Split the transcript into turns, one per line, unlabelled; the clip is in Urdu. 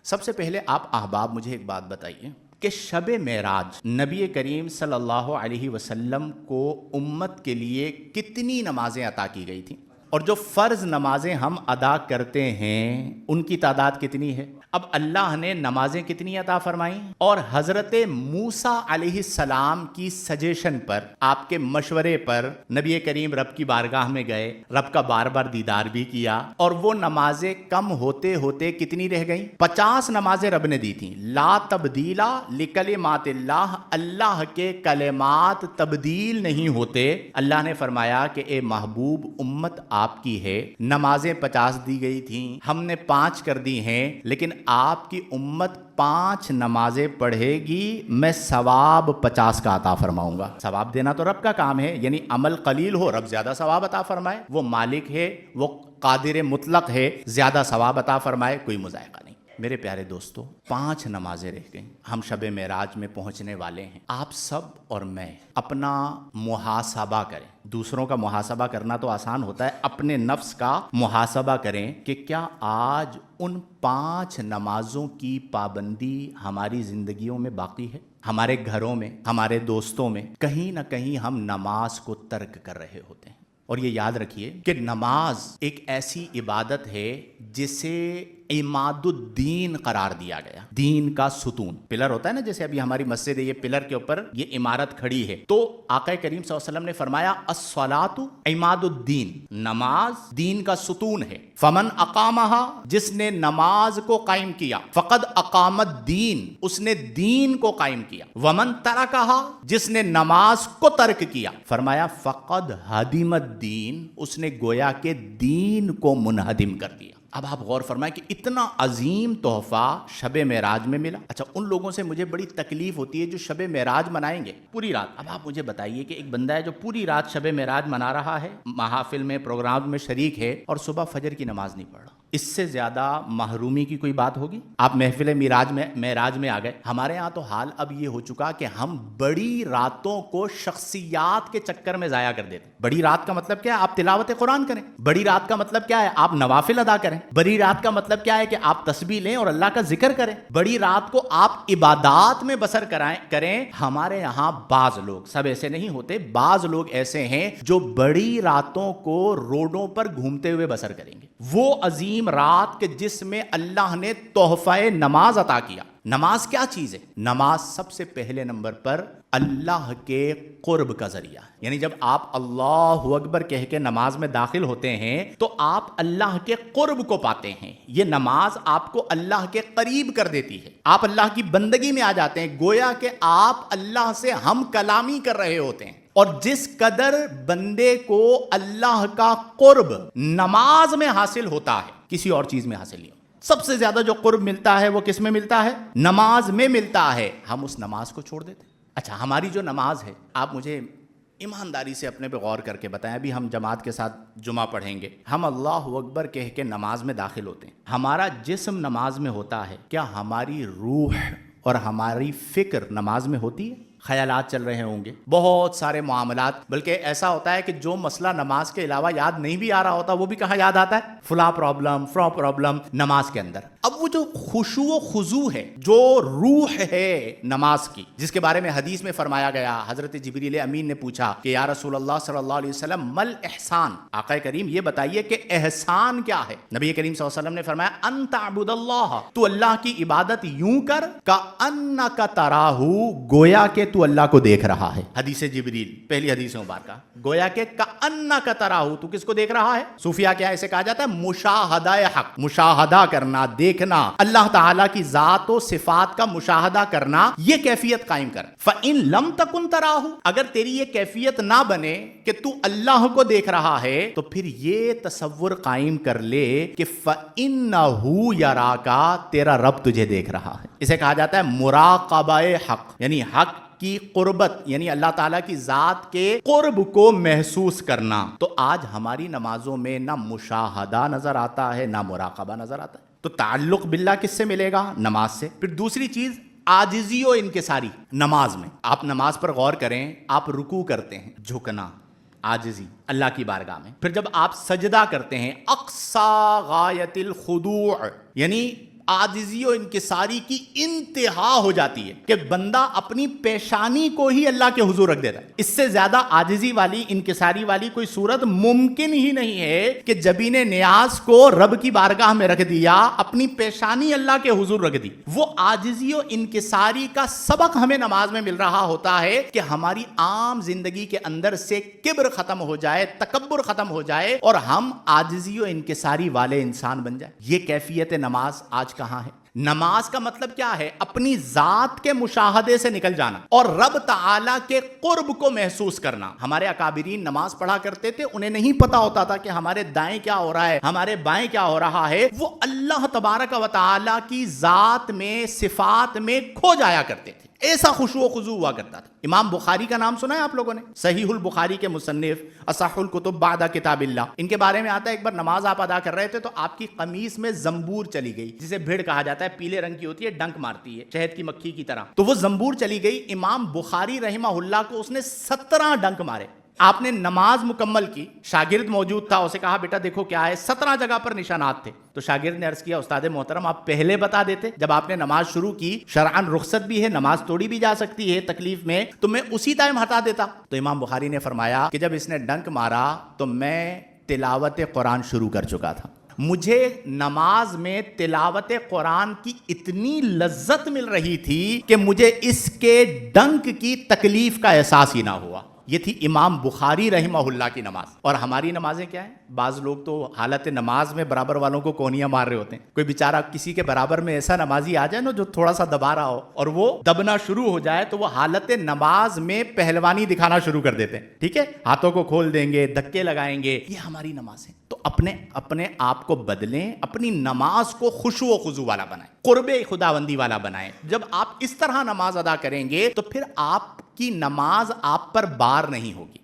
سب سے پہلے آپ احباب مجھے ایک بات بتائیے کہ شب معراج نبی کریم صلی اللہ علیہ وسلم کو امت کے لیے کتنی نمازیں عطا کی گئی تھیں، اور جو فرض نمازیں ہم ادا کرتے ہیں ان کی تعداد کتنی ہے؟ اب اللہ نے نمازیں کتنی عطا فرمائیں، اور حضرت موسیٰ علیہ السلام کی سجیشن پر، آپ کے مشورے پر نبی کریم رب کی بارگاہ میں گئے، رب کا بار بار دیدار بھی کیا، اور وہ نمازیں کم ہوتے ہوتے کتنی رہ گئیں؟ 50 نمازیں رب نے دی تھیں۔ لا تبدیل لکلمات اللہ، اللہ کے کلمات تبدیل نہیں ہوتے۔ اللہ نے فرمایا کہ اے محبوب امت آپ کی ہے، نمازیں 50 دی گئی تھیں، ہم نے 5 کر دی ہیں، لیکن آپ کی امت 5 نمازیں پڑھے گی، میں ثواب 50 کا عطا فرماؤں گا۔ ثواب دینا تو رب کا کام ہے، یعنی عمل قلیل ہو رب زیادہ ثواب عطا فرمائے، وہ مالک ہے، وہ قادر مطلق ہے، زیادہ ثواب عطا فرمائے، کوئی مذائقہ نہیں۔ میرے پیارے دوستو، 5 نمازیں رہ گئیں، ہم شب معراج میں پہنچنے والے ہیں۔ آپ سب اور میں اپنا محاسبہ کریں۔ دوسروں کا محاسبہ کرنا تو آسان ہوتا ہے، اپنے نفس کا محاسبہ کریں کہ کیا آج ان 5 نمازوں کی پابندی ہماری زندگیوں میں باقی ہے؟ ہمارے گھروں میں، ہمارے دوستوں میں کہیں نہ کہیں ہم نماز کو ترک کر رہے ہوتے ہیں۔ اور یہ یاد رکھیے کہ نماز ایک ایسی عبادت ہے جسے عماد الدین قرار دیا گیا، دین کا ستون۔ پلر ہوتا ہے نا، جیسے ابھی ہماری مسجد ہے، یہ پلر کے اوپر یہ عمارت کھڑی ہے، تو آقا کریم صلی اللہ علیہ وسلم نے فرمایا الصلاۃ عماد الدین، نماز دین کا ستون ہے۔ فمن اقامہا، جس نے نماز کو قائم کیا، فقد اقام الدین، اس نے دین کو قائم کیا۔ ومن ترکہا، جس نے نماز کو ترک کیا، فرمایا فقد ہدم الدین، اس نے گویا کہ دین کو منہدم کر دیا۔ اب آپ غور فرمائیں کہ اتنا عظیم تحفہ شب معراج میں ملا۔ اچھا، ان لوگوں سے مجھے بڑی تکلیف ہوتی ہے جو شب معراج منائیں گے پوری رات۔ اب آپ مجھے بتائیے کہ ایک بندہ ہے جو پوری رات شب معراج منا رہا ہے، محافل میں، پروگرام میں شریک ہے، اور صبح فجر کی نماز نہیں پڑھ رہا، اس سے زیادہ محرومی کی کوئی بات ہوگی؟ آپ محفل معراج میں آ گئے۔ ہمارے ہاں تو حال اب یہ ہو چکا کہ ہم بڑی راتوں کو شخصیات کے چکر میں ضائع کر دیتے۔ بڑی رات کا مطلب کیا ہے؟ آپ تلاوت قرآن کریں۔ بڑی رات کا مطلب کیا ہے؟ آپ نوافل ادا کریں۔ بڑی رات کا مطلب کیا ہے؟ کہ آپ تسبیح لیں اور اللہ کا ذکر کریں۔ بڑی رات کو آپ عبادات میں بسر کریں۔ ہمارے یہاں بعض لوگ، سب ایسے نہیں ہوتے، بعض لوگ ایسے ہیں جو بڑی راتوں کو روڈوں پر گھومتے ہوئے بسر کریں گے۔ وہ عظیم رات کہ جس میں اللہ نے تحفہ نماز عطا کیا۔ نماز کیا چیز ہے؟ نماز سب سے پہلے نمبر پر اللہ کے قرب کا ذریعہ، یعنی جب آپ اللہ اکبر کہہ کے نماز میں داخل ہوتے ہیں تو آپ اللہ کے قرب کو پاتے ہیں۔ یہ نماز آپ کو اللہ کے قریب کر دیتی ہے، آپ اللہ کی بندگی میں آ جاتے ہیں، گویا کہ آپ اللہ سے ہم کلامی کر رہے ہوتے ہیں۔ اور جس قدر بندے کو اللہ کا قرب نماز میں حاصل ہوتا ہے، کسی اور چیز میں حاصل نہیں ہوتا۔ سب سے زیادہ جو قرب ملتا ہے وہ کس میں ملتا ہے؟ نماز میں ملتا ہے۔ ہم اس نماز کو چھوڑ دیتے ہیں۔ اچھا، ہماری جو نماز ہے، آپ مجھے ایمانداری سے اپنے پہ غور کر کے بتائیں، ابھی ہم جماعت کے ساتھ جمعہ پڑھیں گے، ہم اللہ اکبر کہہ کے نماز میں داخل ہوتے ہیں، ہمارا جسم نماز میں ہوتا ہے، کیا ہماری روح اور ہماری فکر نماز میں ہوتی ہے؟ خیالات چل رہے ہوں گے، بہت سارے معاملات، بلکہ ایسا ہوتا ہے کہ جو مسئلہ نماز کے علاوہ یاد نہیں بھی آ رہا ہوتا وہ بھی کہاں یاد آتا ہے؟ فلاں پرابلم نماز کے اندر۔ اب وہ جو خشوع و خضوع ہے، جو روح ہے نماز کی، جس کے بارے میں حدیث میں فرمایا گیا، حضرت جبریل امین نے پوچھا کہ یا رسول اللہ صلی اللہ علیہ وسلم مل احسان، آقا کریم یہ بتائیے کہ احسان کیا ہے؟ نبی کریم صلی اللہ علیہ وسلم نے فرمایا ان تعبد اللہ، تو اللہ کی عبادت یوں کر کأنک تراہ، گویا کہ تو اللہ کو دیکھ رہا ہے۔ حدیث جبریل، پہلی حدیث مبارکہ، گویا کہ کأنک تراہ، تو کس کو دیکھ رہا ہے؟ صوفیہ کیا اسے کہا جاتا ہے؟ مشاہدہ حق، مشاہدہ کرنا، دیکھنا، اللہ تعالیٰ کی ذات و صفات کا مشاہدہ کرنا، یہ کیفیت قائم کر۔ فَإِن لَمْ تَكُنْ تَرَاهُ، اگر تیری یہ کیفیت نہ بنے کہ تو اللہ کو دیکھ رہا ہے، تو پھر یہ تصور قائم کر لے کہ فَإِنَّهُ يَرَاكَ، تیرا رب تجھے دیکھ رہا ہے۔ اسے کہا جاتا ہے مراقبہ حق، یعنی حق کی قربت، یعنی اللہ تعالیٰ کی ذات کے قرب کو محسوس کرنا۔ تو آج ہماری نمازوں میں نہ مشاہدہ نظر آتا ہے، نہ مراقبہ نظر آتا ہے۔ تو تعلق باللہ کس سے ملے گا؟ نماز سے۔ پھر دوسری چیز عاجزی و انکساری نماز میں۔ آپ نماز پر غور کریں، آپ رکوع کرتے ہیں، جھکنا، عاجزی اللہ کی بارگاہ میں۔ پھر جب آپ سجدہ کرتے ہیں، اقصی غایت الخضوع، یعنی عاجزی و انکساری کی انتہا ہو جاتی ہے کہ بندہ اپنی پیشانی کو ہی اللہ کے حضور رکھ دیتا ہے. اس سے زیادہ عاجزی والی انکساری والی کوئی صورت ممکن ہی نہیں ہے کہ جبین نیاز کو رب کی بارگاہ میں رکھ دیا, اپنی پیشانی اللہ کے حضور رکھ دی. وہ عاجزی و انکساری کا سبق ہمیں نماز میں مل رہا ہوتا ہے کہ ہماری عام زندگی کے اندر سے کبر ختم ہو جائے, تکبر ختم ہو جائے اور ہم عاجزی و انکساری والے انسان بن جائیں. یہ کیفیت نماز آج کہاں ہے؟ نماز کا مطلب کیا ہے؟ اپنی ذات کے مشاہدے سے نکل جانا اور رب تعالی کے قرب کو محسوس کرنا. ہمارے اکابرین نماز پڑھا کرتے تھے, انہیں نہیں پتا ہوتا تھا کہ ہمارے دائیں کیا ہو رہا ہے, ہمارے بائیں کیا ہو رہا ہے. وہ اللہ تبارک و تعالی کی ذات میں, صفات میں کھو جایا کرتے تھے. ایسا خشوع و خضوع ہوا کرتا تھا. امام بخاری کا نام سنا ہے آپ لوگوں نے؟ صحیح البخاری کے مصنف, اصح الکتب بعد کتاب اللہ. ان کے بارے میں آتا ہے ایک بار نماز آپ ادا کر رہے تھے تو آپ کی قمیص میں زنبور چلی گئی, جسے بھیڑ کہا جاتا ہے, پیلے رنگ کی ہوتی ہے, ڈنک مارتی ہے شہد کی مکھی کی طرح. تو وہ زنبور چلی گئی. امام بخاری رحمہ اللہ کو اس نے 17 ڈنک مارے. آپ نے نماز مکمل کی, شاگرد موجود تھا, اسے کہا بیٹا دیکھو کیا ہے, 17 جگہ پر نشانات تھے. تو شاگرد نے عرض کیا استاد محترم آپ پہلے بتا دیتے, جب آپ نے نماز شروع کی, شرعاً رخصت بھی ہے, نماز توڑی بھی جا سکتی ہے تکلیف میں, تو میں اسی ٹائم ہٹا دیتا. تو امام بخاری نے فرمایا کہ جب اس نے ڈنک مارا تو میں تلاوت قرآن شروع کر چکا تھا. مجھے نماز میں تلاوت قرآن کی اتنی لذت مل رہی تھی کہ مجھے اس کے ڈنک کی تکلیف کا احساس ہی نہ ہوا. یہ تھی امام بخاری رحمہ اللہ کی نماز. اور ہماری نمازیں کیا ہیں؟ بعض لوگ تو حالت نماز میں برابر والوں کو کونیاں مار رہے ہوتے ہیں. کوئی بیچارہ کسی کے برابر میں ایسا نمازی آ جائے نا جو تھوڑا سا دبا رہا ہو اور وہ دبنا شروع ہو جائے تو وہ حالت نماز میں پہلوانی دکھانا شروع کر دیتے ہیں. ٹھیک ہے, ہاتھوں کو کھول دیں گے, دھکے لگائیں گے. یہ ہماری نماز ہے. تو اپنے آپ کو بدلیں, اپنی نماز کو خشوع و خضوع والا بنائیں, قرب خداوندی والا بنائیں. جب آپ اس طرح نماز ادا کریں گے تو پھر آپ کی نماز آپ پر بار نہیں ہوگی.